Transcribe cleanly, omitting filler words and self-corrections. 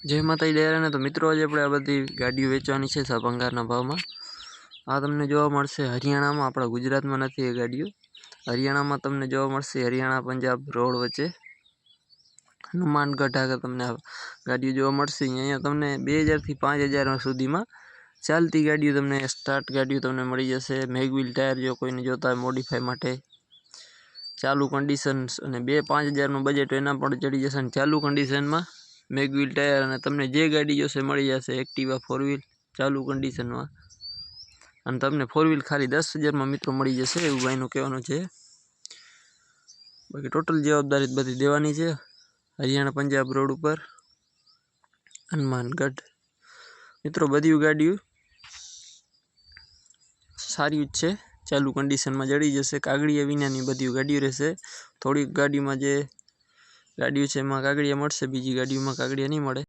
जय माता डेरा ने तो मित्रों आज अपने आ बधी गाड़ियों वेचवानी छे भंगारना भाव में। आ तमने जोवा मळशे हरियाणा में, आपणा गुजरात में नथी। ए गाड़ियों हरियाणा में तमने जोवा मळशे। हरियाणा पंजाब रोड वच्चे हनुमानगढ़ आगे तमने गाड़ियों जोवा मळशे। अहींया तमने 2000 થી 5000 सुधी में चालती गाड़ियों तमने स्टार्ट गाड़ियों तमने मळी जशे। मैगविल टायर जो कोईने जोता होय मॉडिफाई माटे चालू कंडीशन अने 2-5000 नुं बजेट एना पण चढ़ी जशे। अने चालू कंडीशन में मैगविल टायर अने तमने जे गाड़ी जोशे मळी जशे। एक्टिवा 4 व्हील चालू कंडीशन में अने तमने 4 व्हील खाली 10,000 में मित्रों मळी जशे एवुं भाईनुं कहेवानुं छे। बाकी टोटल जवाबदारी बधी देवानी छे। हरियाणा पंजाब रोड पर हनुमानगढ़ मित्रों बधी गाड़ियों सारी ज छे। चालू कंडीशन में जड़ी जशे। कागड़िया विनानी बधी गाड़ियों रहेशे। थोड़ी गाड़ी में जे गाड़ियों छे एमां कागड़िया मळशे, बीजी गाड़ियों में कागड़िया नहीं मळे।